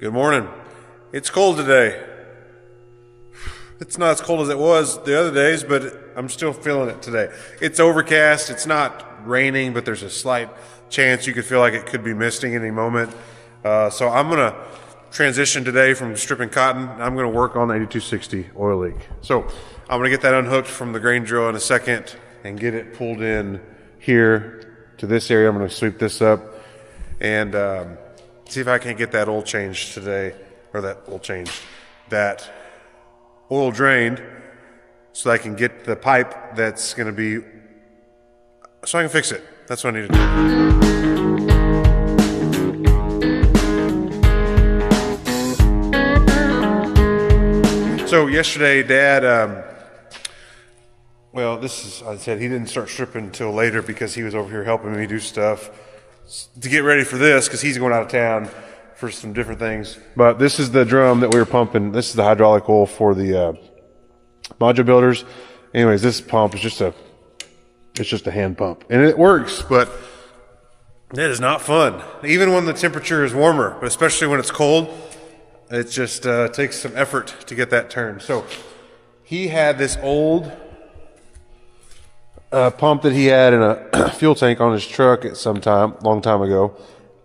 Good morning. It's cold today. It's not as cold as it was the other days, but I'm still feeling it today. It's overcast. It's not raining, but there's a slight chance you could feel like it could be misting any moment. So I'm going to transition today from stripping cotton. I'm going to work on the 8260 oil leak. So I'm going to get that unhooked from the grain drill in a second and get it pulled in here to this area. I'm going to sweep this up and see if I can't get that oil changed today, or that oil drained, so I can get the pipe that's going to be, so I can fix it. That's what I need to do. So yesterday, Dad, I said he didn't start stripping until later because he was over here helping me do stuff to get ready for this, because he's going out of town for some different things. But this is the drum that we were pumping. This is the hydraulic oil for the module builders. Anyways, this pump is just a hand pump, and it works, but it is not fun. Even when the temperature is warmer, but especially when it's cold, it just takes some effort to get that turned. So he had this old pump that he had in a fuel tank on his truck at long time ago,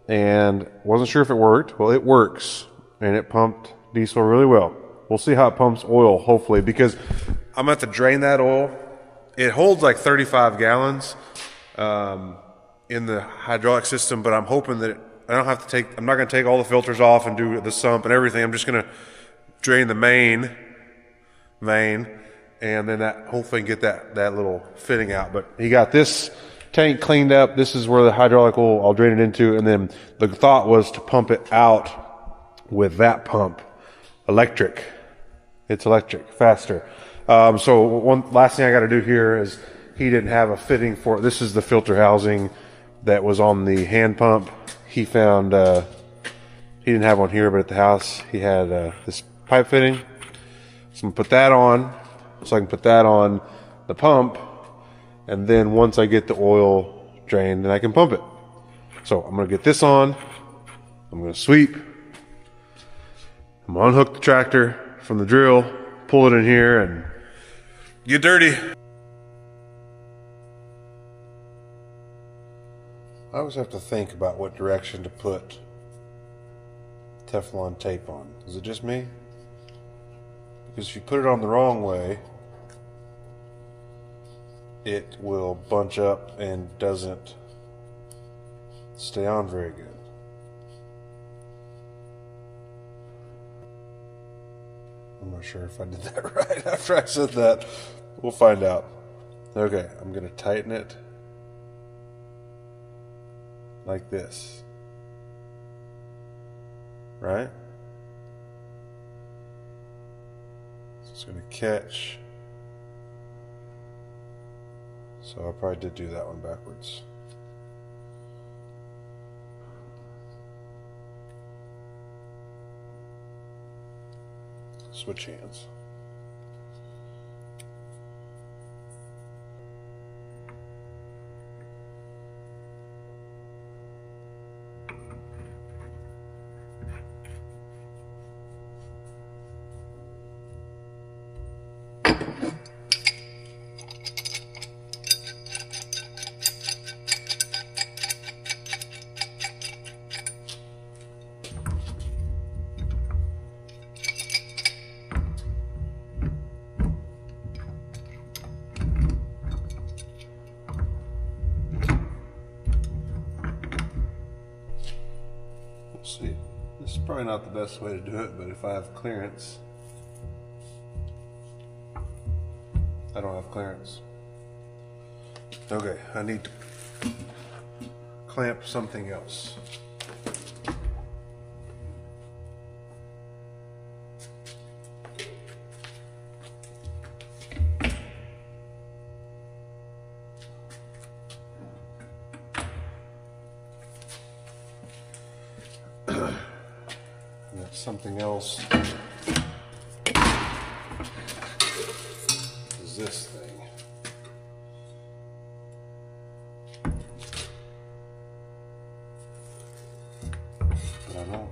and wasn't sure if it worked. Well, it works, and it pumped diesel really well. We'll see how it pumps oil, hopefully, because I'm going to have to drain that oil. It holds like 35 gallons in the hydraulic system, but I'm hoping that I'm not going to take all the filters off and do the sump and everything. I'm just going to drain the main, and then that hopefully get that little fitting out. But he got this tank cleaned up. This is where the hydraulic oil, I'll drain it into, and then the thought was to pump it out with that pump. Electric. It's electric, faster. So one last thing I got to do here is, he didn't have a fitting for it. This is the filter housing that was on the hand pump. He found, he didn't have one here, but at the house he had this pipe fitting. So I'm going to put that on, so I can put that on the pump, and then once I get the oil drained, then I can pump it. So I'm going to get this on, I'm going to sweep, I'm going to unhook the tractor from the drill, pull it in here, and get dirty. I always have to think about what direction to put Teflon tape on. Is it just me? Because if you put it on the wrong way, it will bunch up and doesn't stay on very good. I'm not sure if I did that right after I said that. We'll find out. Okay, I'm going to tighten it like this. Right? So it's going to catch. So I probably did do that one backwards. Switch hands. See, this is probably not the best way to do it, but if I have clearance, I don't have clearance. Okay, I need to clamp something else. Something else is this thing. But I don't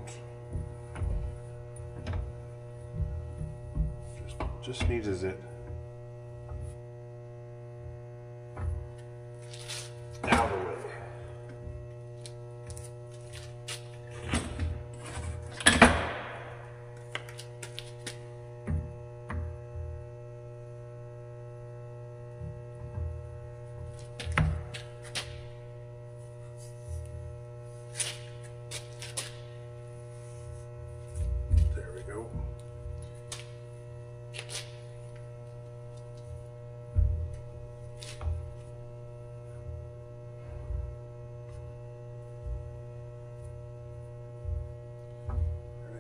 just sneezes it. Out of the way. There we go.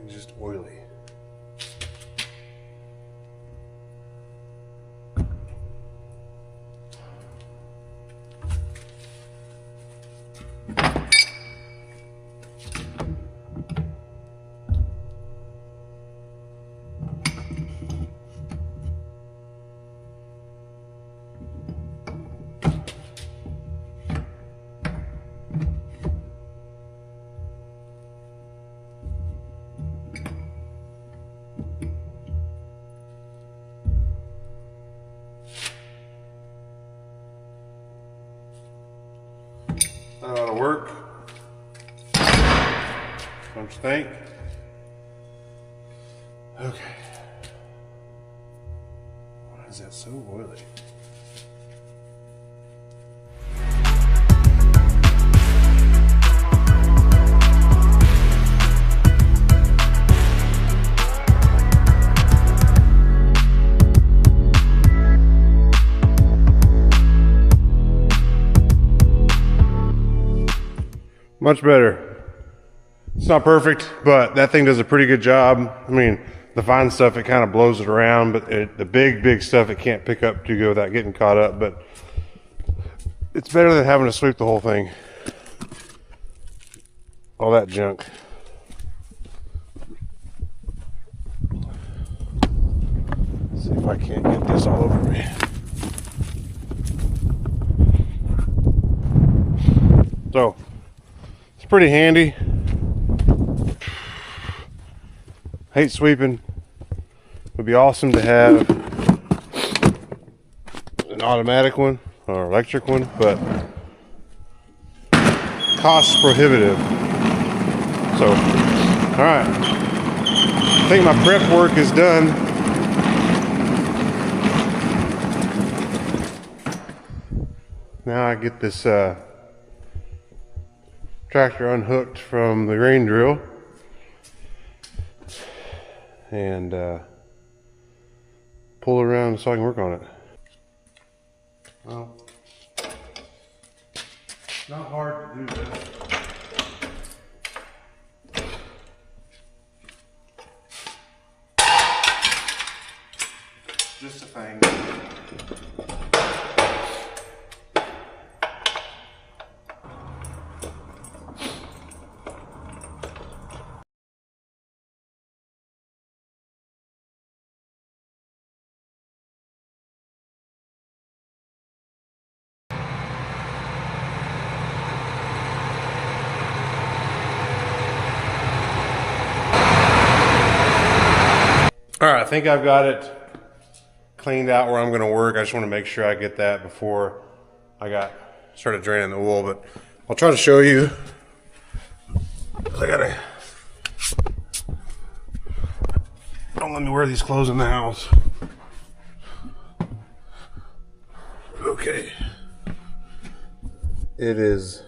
Just oily. That ought to work. Don't you think? Okay. Why is that so oily? Much better. It's not perfect, but that thing does a pretty good job. I mean, the fine stuff, it kind of blows it around, but the big stuff, it can't pick up too good without getting caught up, but it's better than having to sweep the whole thing. All that junk. Let's see if I can't get this all over me. So, it's pretty handy. Hate sweeping. Would be awesome to have an automatic one or electric one, but cost prohibitive. So, all right. I think my prep work is done. Now I get this tractor unhooked from the grain drill and pull it around so I can work on it. Well, it's not hard to do this. Just a thing. All right, I think I've got it cleaned out where I'm going to work. I just want to make sure I get that before I started draining the wool, but I'll try to show you. Don't let me wear these clothes in the house. Okay. It is.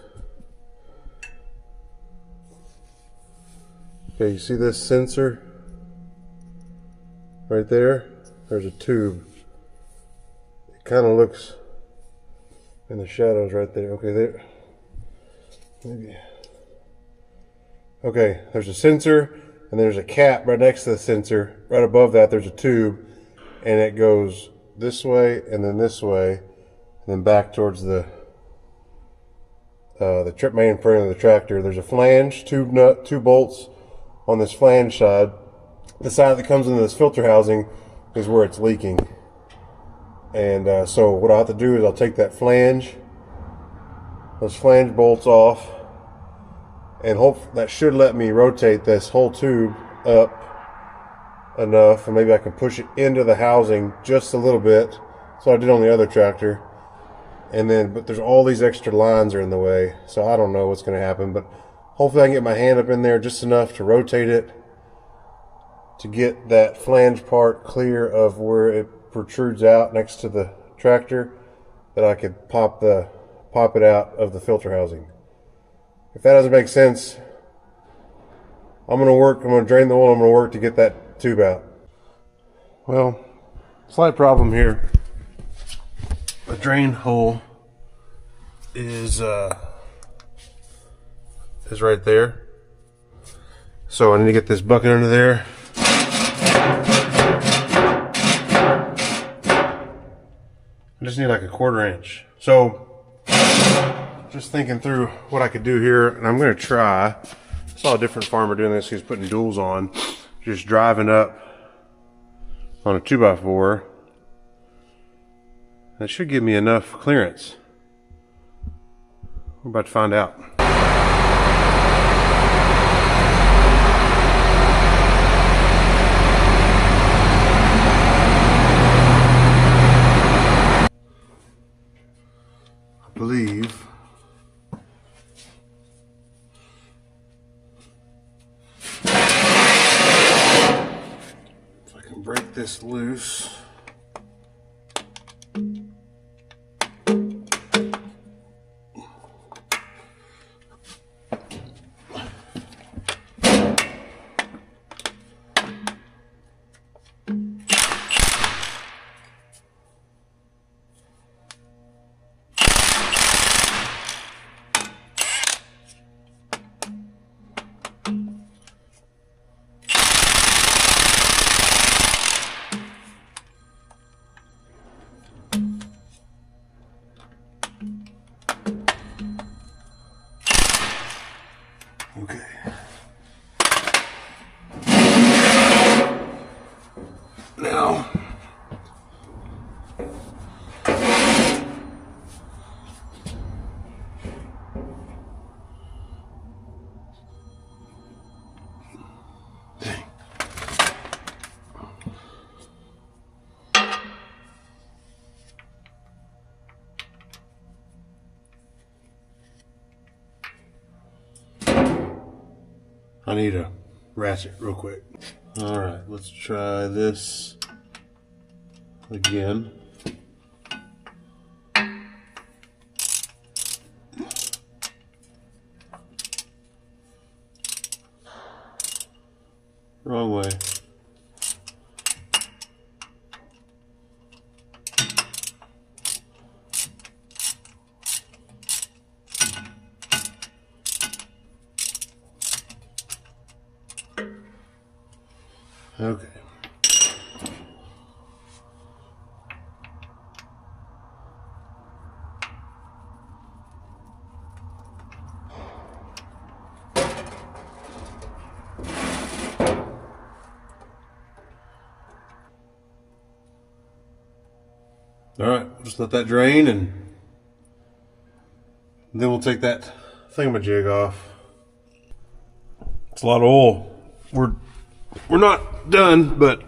Okay, you see this sensor? Right there, there's a tube. It kind of looks in the shadows right there. Okay, there. Maybe. Okay, there's a sensor, and there's a cap right next to the sensor. Right above that, there's a tube, and it goes this way, and then back towards the main frame of the tractor. There's a flange, tube nut, two bolts on this flange side. The side that comes into this filter housing is where it's leaking. And so what I'll have to do is I'll take that flange, those flange bolts off, and that should let me rotate this whole tube up enough, and maybe I can push it into the housing just a little bit. So I did on the other tractor. And then, but there's all these extra lines are in the way, so I don't know what's going to happen. But hopefully I can get my hand up in there just enough to rotate it to get that flange part clear of where it protrudes out next to the tractor, that I could pop it out of the filter housing. If that doesn't make sense, I'm going to drain the oil, I'm going to work to get that tube out. Well, slight problem here. The drain hole is right there. So I need to get this bucket under there. I just need like a 1/4 inch. So just thinking through what I could do here, and I'm going to try. I saw a different farmer doing this. He was putting duals on, just driving up on a 2x4. That should give me enough clearance. We're about to find out. I believe if I can break this loose. Okay. Now, dang. I need a ratchet real quick. All right, let's try this again. Wrong way. Okay. All right, we'll just let that drain, and then we'll take that thingamajig off. It's a lot of oil. We're not done, but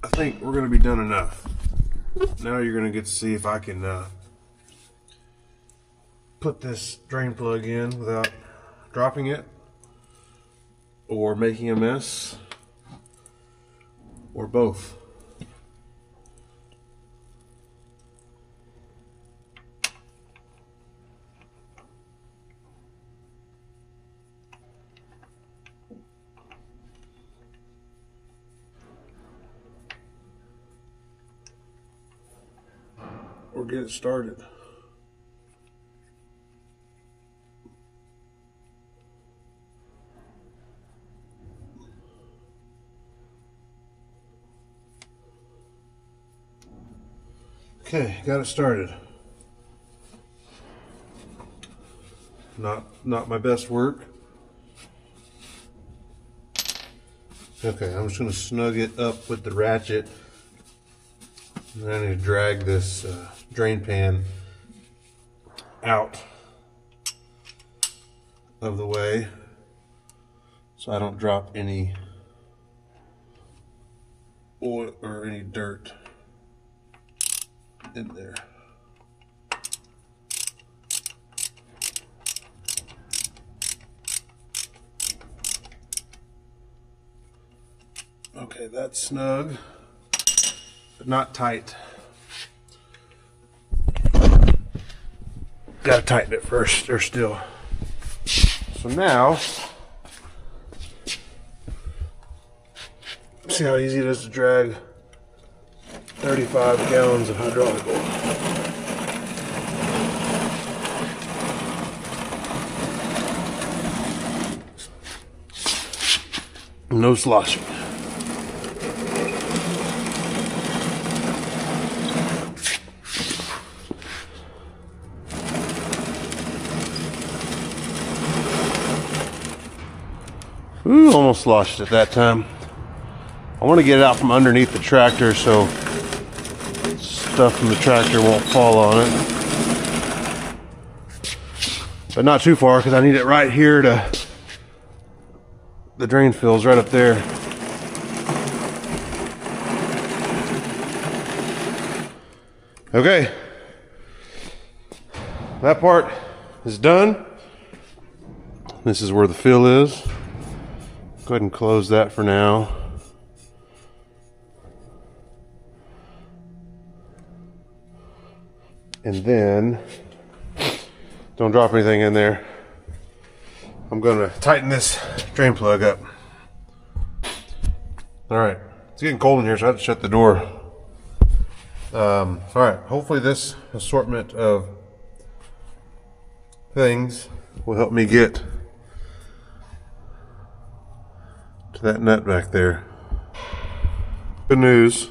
I think we're going to be done enough. Now you're going to get to see if I can put this drain plug in without dropping it or making a mess, or both. Or get it started. Okay, got it started. Not my best work. Okay, I'm just going to snug it up with the ratchet. And I need to drag this drain pan out of the way so I don't drop any oil or any dirt in there. Okay, that's snug, but not tight. Gotta tighten it first, or still. So now, see how easy it is to drag 35 gallons of hydraulic oil. No sloshing. Ooh, almost sloshed it that time. I want to get it out from underneath the tractor so stuff from the tractor won't fall on it. But not too far because I need it right here to the drain fill's right up there. Okay. That part is done. This is where the fill is. Go ahead and close that for now. And then, don't drop anything in there. I'm gonna tighten this drain plug up. All right, it's getting cold in here, so I have to shut the door. All right, hopefully this assortment of things will help me get to that nut back there. Good news,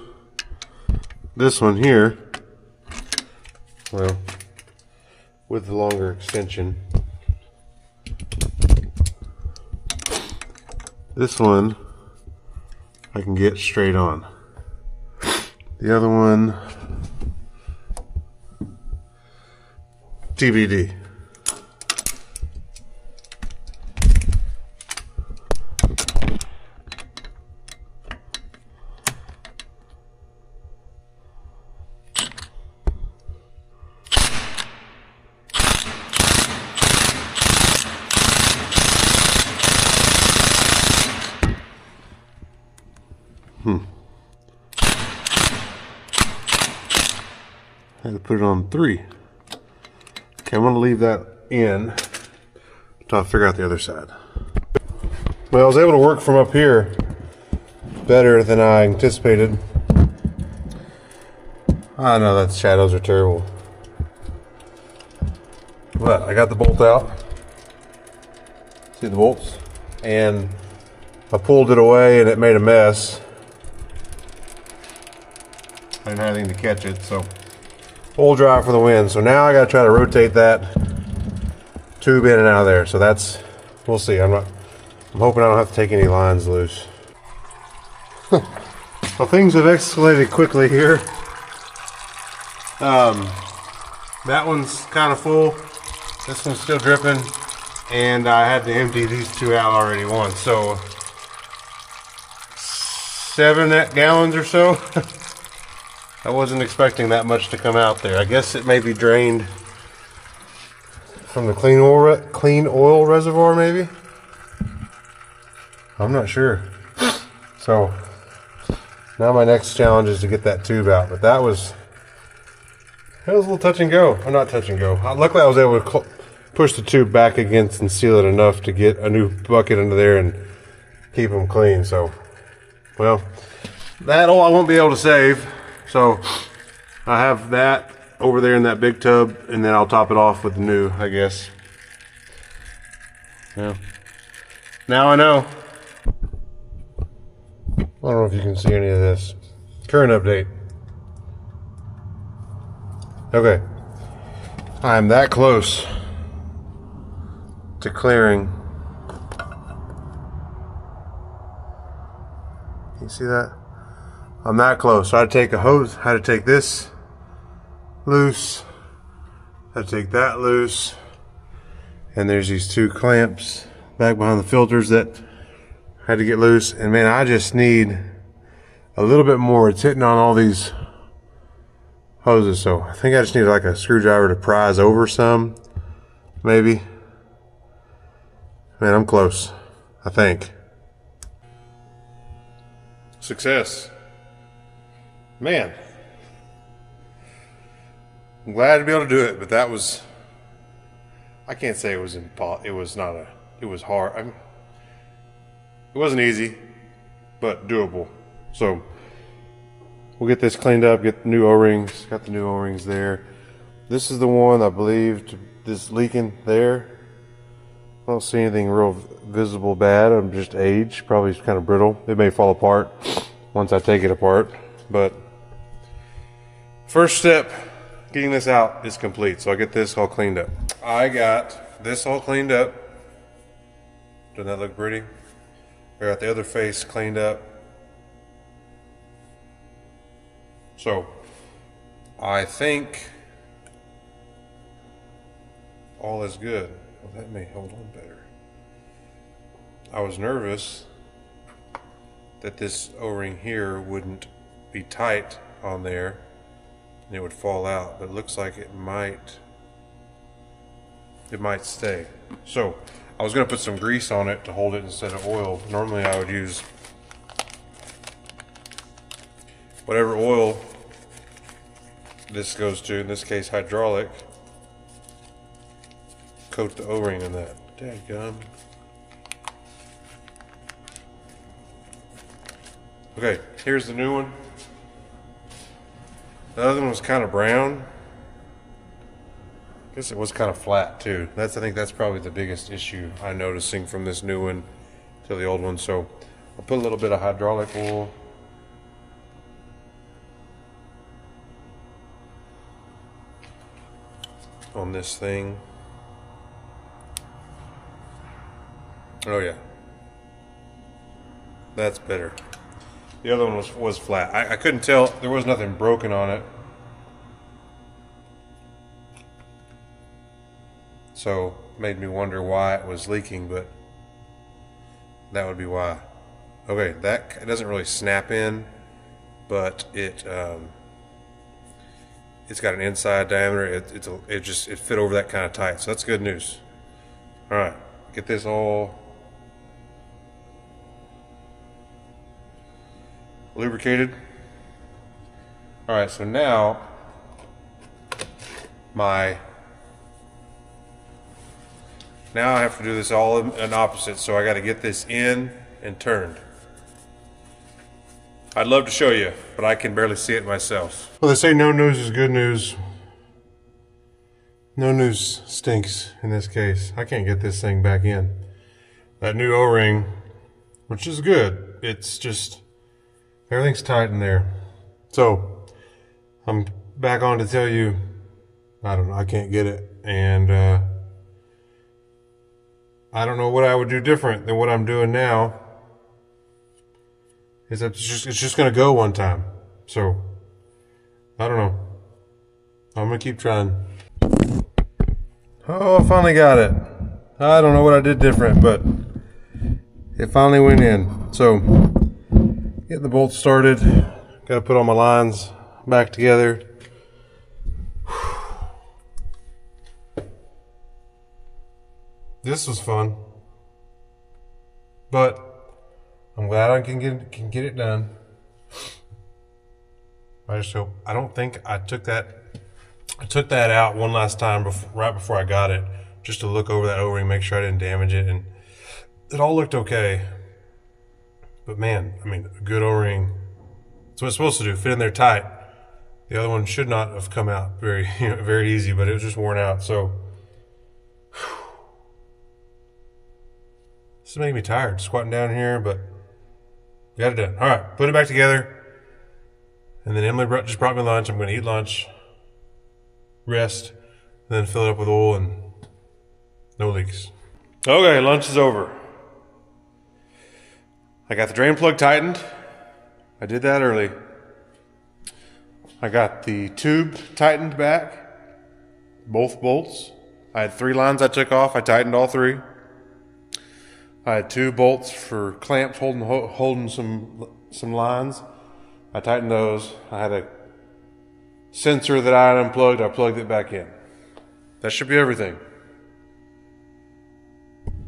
this one here, well, with the longer extension, this one I can get straight on. The other one, TBD. I had to put it on 3. Okay, I'm going to leave that in until I figure out the other side. Well, I was able to work from up here better than I anticipated. I know that shadows are terrible. But I got the bolt out. See the bolts? And I pulled it away and it made a mess. I didn't have anything to catch it, so full drive for the win. So now I gotta try to rotate that tube in and out of there. So that's, we'll see. I'm hoping I don't have to take any lines loose. Well, things have escalated quickly here. That one's kind of full. This one's still dripping, and I had to empty these two out already once. So 7 gallons or so. I wasn't expecting that much to come out there. I guess it may be drained from the clean oil reservoir, maybe. I'm not sure. So now my next challenge is to get that tube out. But that was a little touch and go. Or not touch and go. Luckily I was able to push the tube back against and seal it enough to get a new bucket into there and keep them clean. So, well, that all I won't be able to save. So I have that over there in that big tub, and then I'll top it off with the new, I guess. Yeah. Now I know. I don't know if you can see any of this. Current update. Okay. I'm that close to clearing. Can you see that? I'm that close. So I had to take a hose, had to take this loose, had to take that loose, and there's these 2 clamps back behind the filters that I had to get loose. And man, I just need a little bit more. It's hitting on all these hoses, so I think I just need like a screwdriver to prise over some, maybe. Man, I'm close, I think. Success. Man, I'm glad to be able to do it, but that was, I can't say it was it was hard. It wasn't easy, but doable. So we'll get this cleaned up, get the new O-rings, got the new O-rings there. This is the one I believe this leaking there. I don't see anything real visible bad. I'm just age, probably kind of brittle. It may fall apart once I take it apart, but first step, getting this out is complete. So I get this all cleaned up. I got this all cleaned up. Doesn't that look pretty? I got the other face cleaned up. So I think all is good. Well, that may hold on better. I was nervous that this O-ring here wouldn't be tight on there and it would fall out, but it looks like it might stay. So I was gonna put some grease on it to hold it instead of oil. Normally I would use whatever oil this goes to, in this case hydraulic, coat the O-ring in that. Dadgum. Okay, here's the new one. The other one was kind of brown. I guess it was kind of flat too. I think that's probably the biggest issue I'm noticing from this new one to the old one. So I'll put a little bit of hydraulic oil. On this thing. Oh yeah, that's better. The other one was flat. I couldn't tell, there was nothing broken on it. So made me wonder why it was leaking, but that would be why. Okay, it doesn't really snap in, but it's got an inside diameter. It fit over that kind of tight. So that's good news. All right, get this all lubricated. All right, so now I have to do this all in opposite. So I got to get this in and turned. I'd love to show you, but I can barely see it myself. Well, they say no news is good news. No news stinks in this case. I can't get this thing back in. That new O-ring, which is good. It's just, everything's tight in there. So I'm back on to tell you, I don't know, I can't get it. And I don't know what I would do different than what I'm doing now. It's just gonna go one time. So I don't know. I'm gonna keep trying. Oh, I finally got it. I don't know what I did different, but it finally went in. So getting the bolts started. Got to put all my lines back together. This was fun, but I'm glad I can get it done. I just hope, I don't think I took that out one last time right before I got it, just to look over that O-ring, make sure I didn't damage it, and it all looked okay. But man, I mean, a good O-ring, that's what it's supposed to do, fit in there tight. The other one should not have come out very, very easy, but it was just worn out. So this is making me tired, squatting down here, but got it done. All right, put it back together. And then Emily just brought me lunch. I'm going to eat lunch, rest, and then fill it up with oil and no leaks. Okay, lunch is over. I got the drain plug tightened. I did that early. I got the tube tightened back, both bolts. I had 3 lines I took off. I tightened all 3. I had 2 bolts for clamps holding some lines. I tightened those. I had a sensor that I had unplugged. I plugged it back in. That should be everything.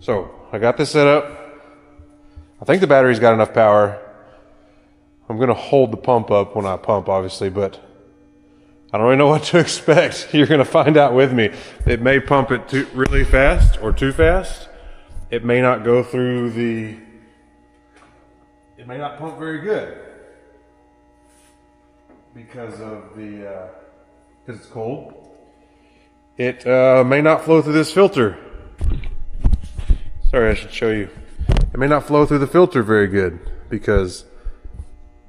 So I got this set up. I think the battery's got enough power. I'm gonna hold the pump up when I pump, obviously, but I don't really know what to expect. You're gonna find out with me. It may pump it really fast or too fast. It may not go through the, it may not pump very good because of the, because it's cold. It may not flow through this filter. Sorry, I should show you. It may not flow through the filter very good because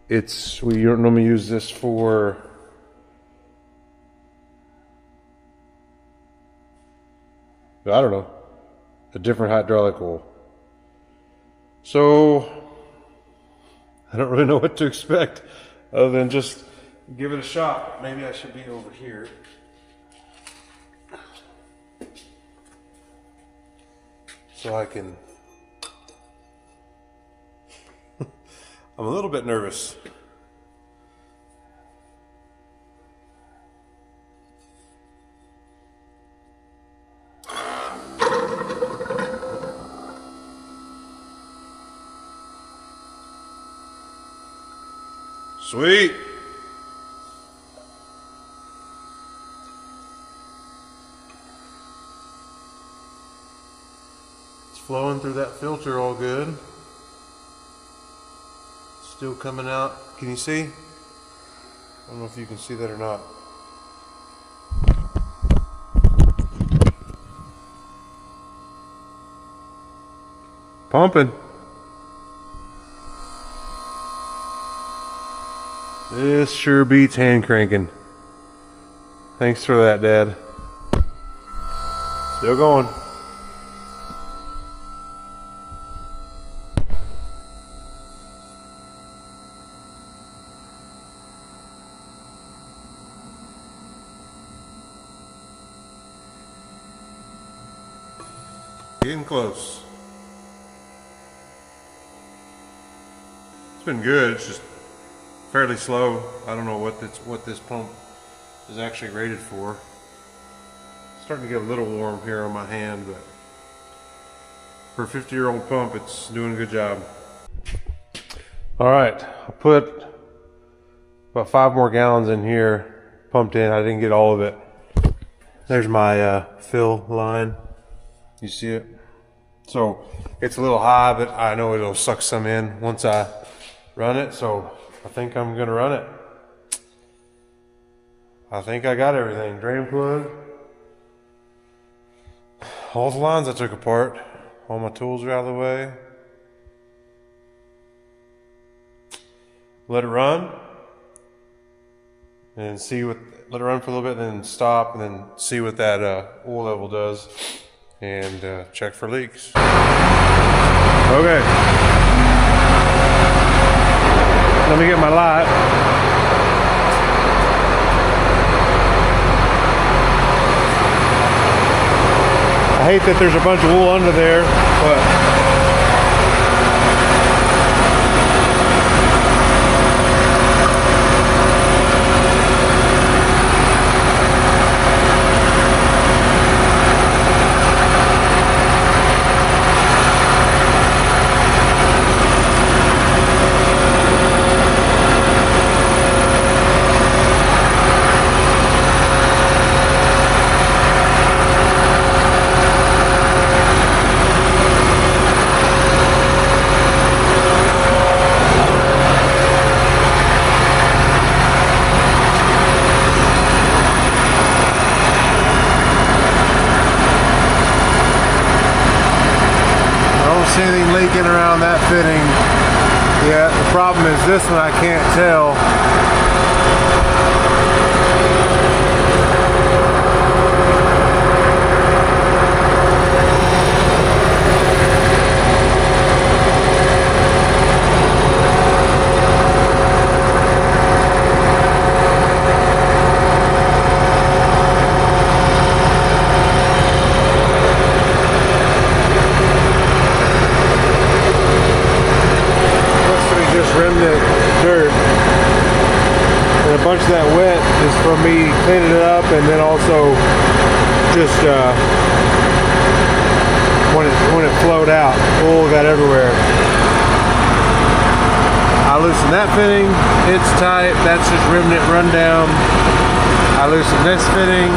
we don't normally use this for I don't know, a different hydraulic oil. So I don't really know what to expect other than just give it a shot. Maybe I should be over here. So I can, I'm a little bit nervous. Sweet. It's flowing through that filter all good. Still coming out. Can you see? I don't know if you can see that or not. Pumping. This sure beats hand cranking. Thanks for that, Dad. Still going. Getting close. It's been good. It's just fairly slow. I don't know what this pump is actually rated for. It's starting to get a little warm here on my hand, but for a 50-year-old pump, it's doing a good job. All right, I put about 5 more gallons in here, pumped in. I didn't get all of it. There's my fill line. You see it? So it's a little high, but I know it'll suck some in once I run it. So I think I'm gonna run it. I think I got everything. Drain plug. All the lines I took apart. All my tools are out of the way. Let it run. And see what, let it run for a little bit, then stop, and then see what that oil level does. And check for leaks. Okay. Let me get my light. I hate that there's a bunch of wool under there, but anything leaking around that fitting. Yeah, the problem is this one I can't tell. Rimmed it dirt. much of that wet is from me cleaning it up, and then also just when it flowed out, oil got everywhere. I loosened that fitting, it's tight, that's just remnant rundown. I loosened this fitting,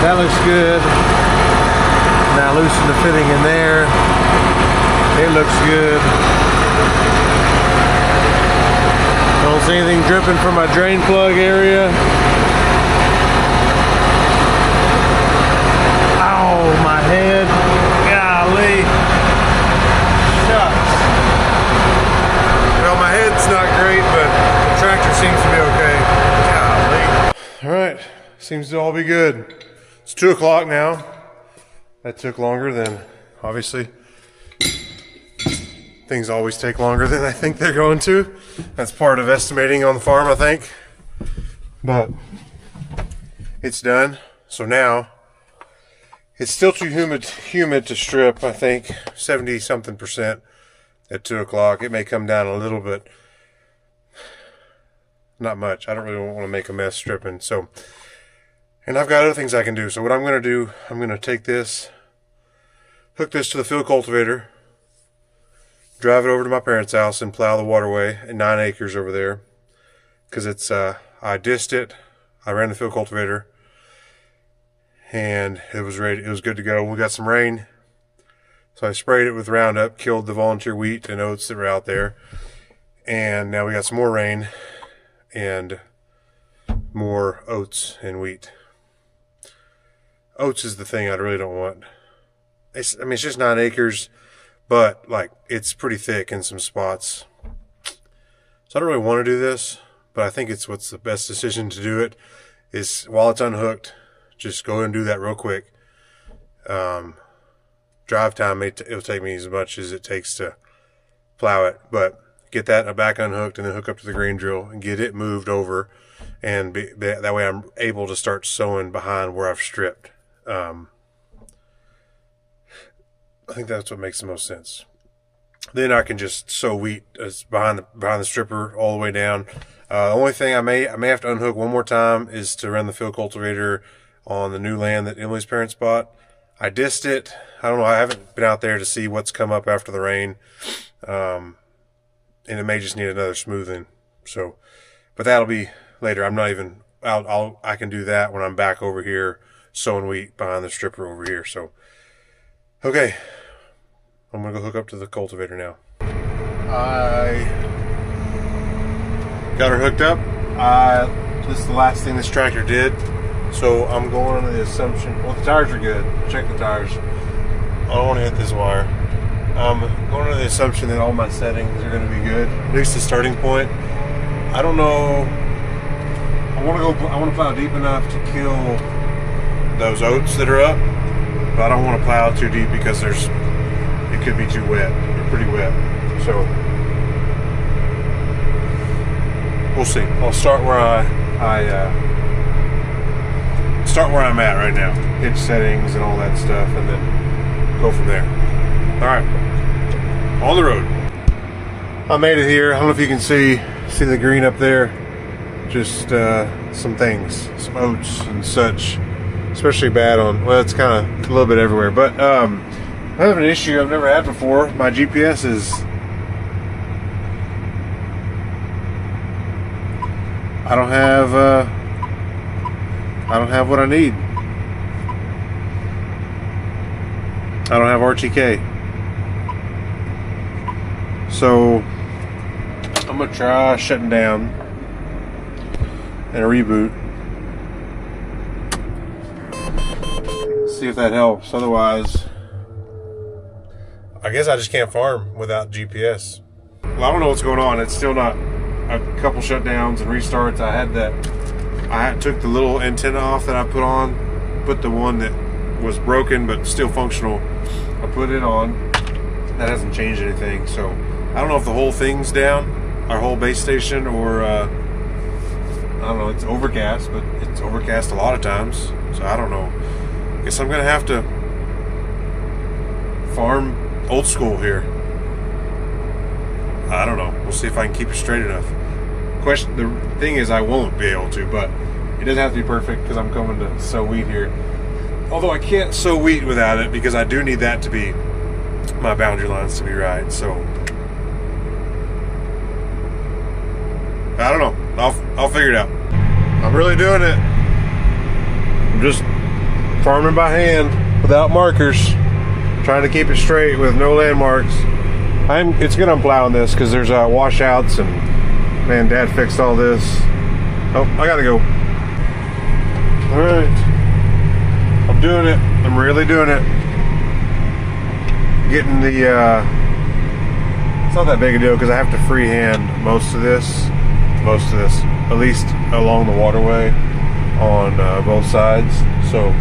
that looks good. Now I loosened the fitting in there, it looks good. Don't see anything dripping from my drain plug area. Ow, my head. Golly. Shucks. Well, my head's not great, but the tractor seems to be okay. Golly. Alright, seems to all be good. It's 2 o'clock now. That took longer than, obviously. Things always take longer than I think they're going to. That's part of estimating on the farm, I think. But it's done. So now it's still too humid to strip. I think 70-something% at 2 o'clock. It may come down a little bit. Not much. I don't really want to make a mess stripping. So, and I've got other things I can do. So what I'm going to do, I'm going to take this, hook this to the field cultivator, drive it over to my parents' house and plow the waterway in 9 acres over there. Because it's, I dissed it, I ran the field cultivator, and it was ready, it was good to go. We got some rain, so I sprayed it with Roundup, killed the volunteer wheat and oats that were out there. And now we got some more rain, and more oats and wheat. Oats is the thing I really don't want. It's just 9 acres. But, like, it's pretty thick in some spots. So I don't really want to do this, but I think it's what's the best decision to do it is while it's unhooked, just go and do that real quick. Drive time, it'll take me as much as it takes to plow it. But get that back unhooked and then hook up to the grain drill and get it moved over. And that way I'm able to start sowing behind where I've stripped. I think that's what makes the most sense. Then I can just sow wheat behind the stripper all the way down. The only thing I may have to unhook one more time is to run the field cultivator on the new land that Emily's parents bought. I dissed it. I don't know. I haven't been out there to see what's come up after the rain, and it may just need another smoothing. So, but that'll be later. I'm not even. I can do that when I'm back over here sowing wheat behind the stripper over here. So, okay. I'm going to go hook up to the cultivator now. I got her hooked up. This is the last thing this tractor did. So I'm going under the assumption, well, the tires are good. Check the tires. I don't want to hit this wire. I'm going under the assumption that all my settings are going to be good. At least the starting point. I don't know. I want to plow deep enough to kill those oats that are up. But I don't want to plow too deep because it could be too wet. They're pretty wet. So we'll see. I'll start where I'm at right now. Hit settings and all that stuff, and then go from there. All right, on the road. I made it here. I don't know if you can see the green up there. Just some things, some oats and such. Especially bad on, well, it's kind of a little bit everywhere. But I have an issue I've never had before. My GPS is, I don't have what I need. I don't have RTK. So I'm gonna try shutting down and a reboot. See if that helps. Otherwise, I guess I just can't farm without GPS. Well, I don't know what's going on. It's still not. A couple shutdowns and restarts. I took the little antenna off that I put on, put the one that was broken but still functional. I put it on. That hasn't changed anything. So I don't know if the whole thing's down, our whole base station, or I don't know. It's overcast, but it's overcast a lot of times. So I don't know. Guess I'm gonna have to farm old school here. I don't know. We'll see if I can keep it straight enough. The thing is, I won't be able to, but it doesn't have to be perfect because I'm coming to sow wheat here. Although I can't sow wheat without it because I do need that to be, my boundary lines to be right. So I don't know. I'll figure it out. I'm really doing it. I'm just farming by hand without markers, trying to keep it straight with no landmarks. It's good I'm plowing this because there's washouts, and man, Dad fixed all this. Oh, I gotta go. All right, I'm doing it. I'm really doing it. Getting the it's not that big a deal because I have to freehand most of this, at least along the waterway on both sides. So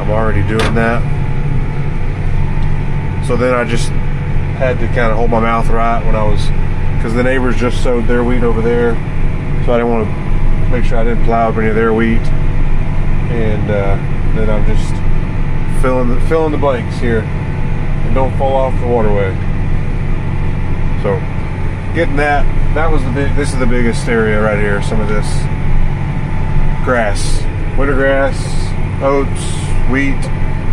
I'm already doing that. So then I just had to kind of hold my mouth right when I was, because the neighbors just sowed their wheat over there, so I didn't want to make sure I didn't plow up any of their wheat. And then I'm just filling the blanks here, and don't fall off the waterway. So getting that was this is the biggest area right here. Some of this grass, winter grass, oats, wheat,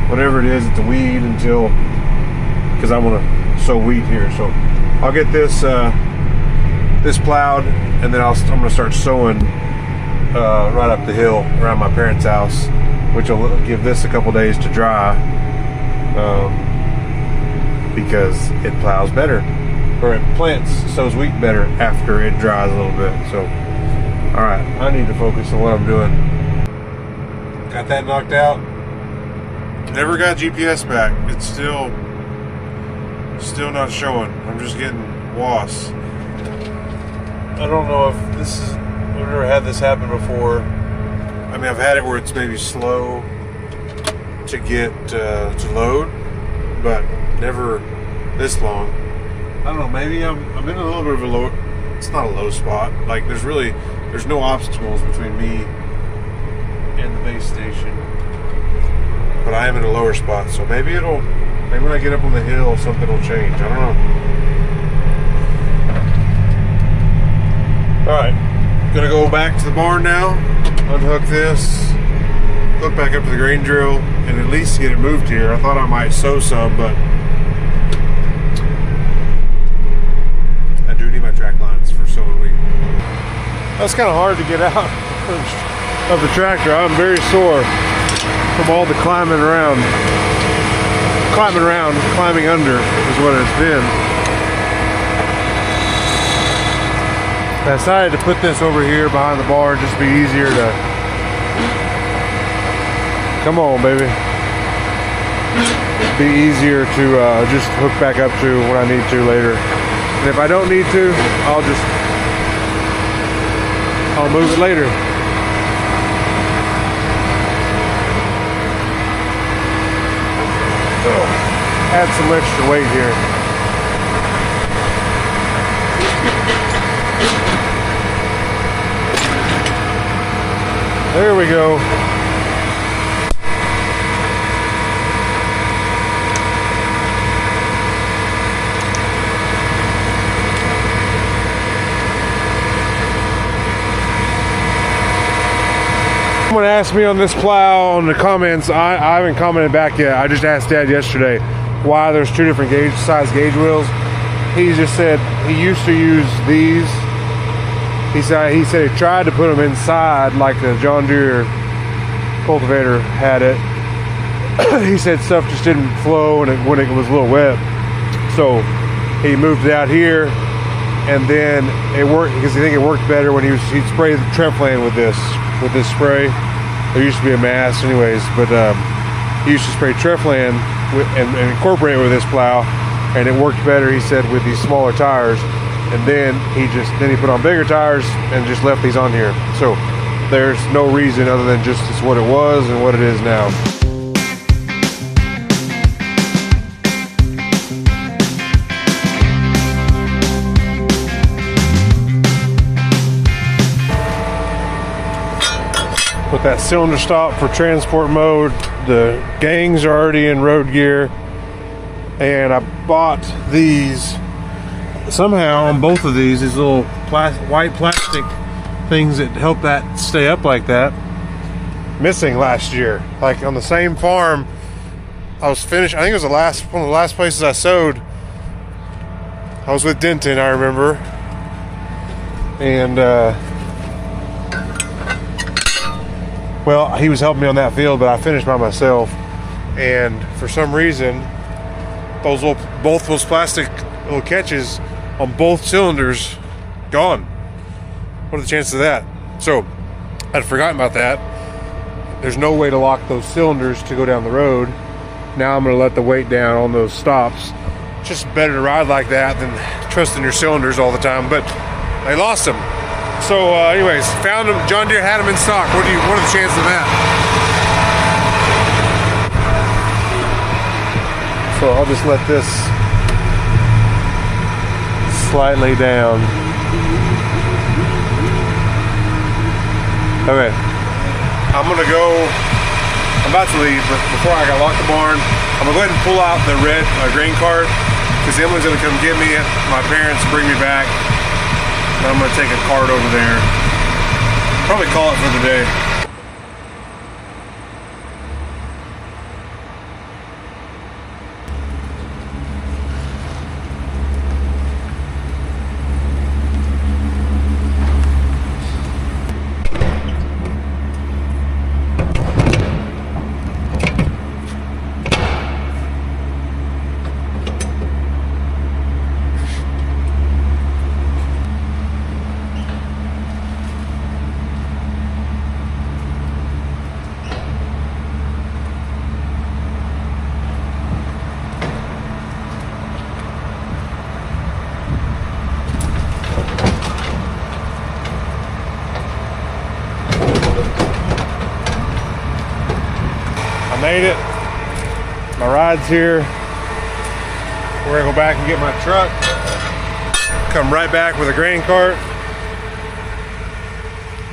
whatever it is, it's a weed until, because I want to sow wheat here. So I'll get this this plowed, and then I'm going to start sowing right up the hill around my parents' house, which will give this a couple days to dry, because it plows better, or it sows wheat better after it dries a little bit. So all right, I need to focus on what I'm doing. Got that knocked out. Never got GPS back. It's still not showing. I'm just getting WAS. I don't know if this is, I've never had this happen before. I mean, I've had it where it's maybe slow to get to load, but never this long. I don't know, maybe I'm in a little bit of a low, it's not a low spot. Like there's no obstacles between me and the base station, but I am in a lower spot, so maybe when I get up on the hill, something will change. I don't know. Alright, gonna go back to the barn now, unhook this, hook back up to the grain drill, and at least get it moved here. I thought I might sow some, but I do need my track lines for sowing wheat. That's kind of hard to get out of the tractor. I'm very sore from all the climbing under is what it's been. I decided to put this over here behind the barn, just be easier to, come on baby, be easier to just hook back up to when I need to later. And if I don't need to, I'll move it later. Add some extra weight here. There we go. Someone asked me on this plow on the comments. I haven't commented back yet. I just asked Dad yesterday why there's two different size gauge wheels. He just said he used to use these. He said he tried to put them inside like the John Deere cultivator had it. He said stuff just didn't flow when it was a little wet. So he moved it out here, and then it worked because I think it worked better when he'd spray the Treflan with this spray. There used to be a mass anyways, but he used to spray Treflan and incorporate it with this plow, and it worked better, he said, with these smaller tires. And then he put on bigger tires and just left these on here. So there's no reason other than just it's what it was and what it is now. With that cylinder stop for transport mode, the gangs are already in road gear, and I bought these somehow on both of these little white plastic things that help that stay up like that, missing last year. Like on the same farm, I was finished. I think it was one of the last places I sowed. I was with Denton, I remember, and well, he was helping me on that field, but I finished by myself. And for some reason, both those plastic little catches on both cylinders gone. What are the chances of that? So I'd forgotten about that. There's no way to lock those cylinders to go down the road. Now I'm going to let the weight down on those stops. It's just better to ride like that than trusting your cylinders all the time. But I lost them. So anyways, found them. John Deere had them in stock. What are the chances of that? So I'll just let this slightly down. Okay, I'm about to leave, but before I gotta lock the barn, I'm gonna go ahead and pull out the red grain cart, because Emily's gonna come get me, my parents bring me back, and I'm gonna take a cart over there. Probably call it for the day. Made it. My ride's here. We're gonna go back and get my truck. Come right back with a grain cart.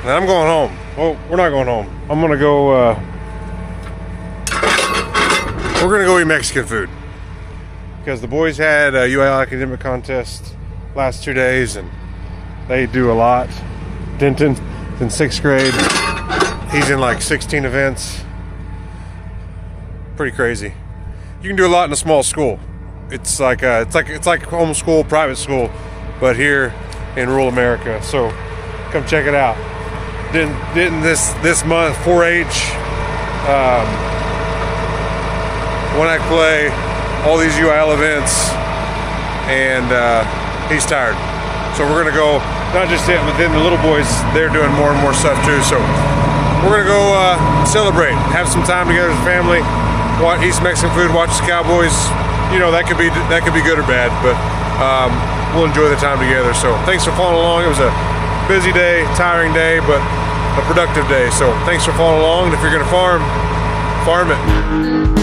And I'm going home. Well, we're not going home. I'm gonna go, we're gonna go eat Mexican food. Because the boys had a UIL academic contest last 2 days and they do a lot. Denton in 6th grade. He's in like 16 events. Pretty crazy. You can do a lot in a small school. It's like homeschool, private school, but here in rural America. So come check it out. Didn't this month 4-H, one act play, all these UIL events, and he's tired. So we're gonna go, not just him, but then the little boys, they're doing more and more stuff too. So we're gonna go celebrate, have some time together as a family. Eat some Mexican food, watch the Cowboys. You know, that could be good or bad, but we'll enjoy the time together. So thanks for following along. It was a busy day, tiring day, but a productive day. So thanks for following along. And if you're gonna farm it.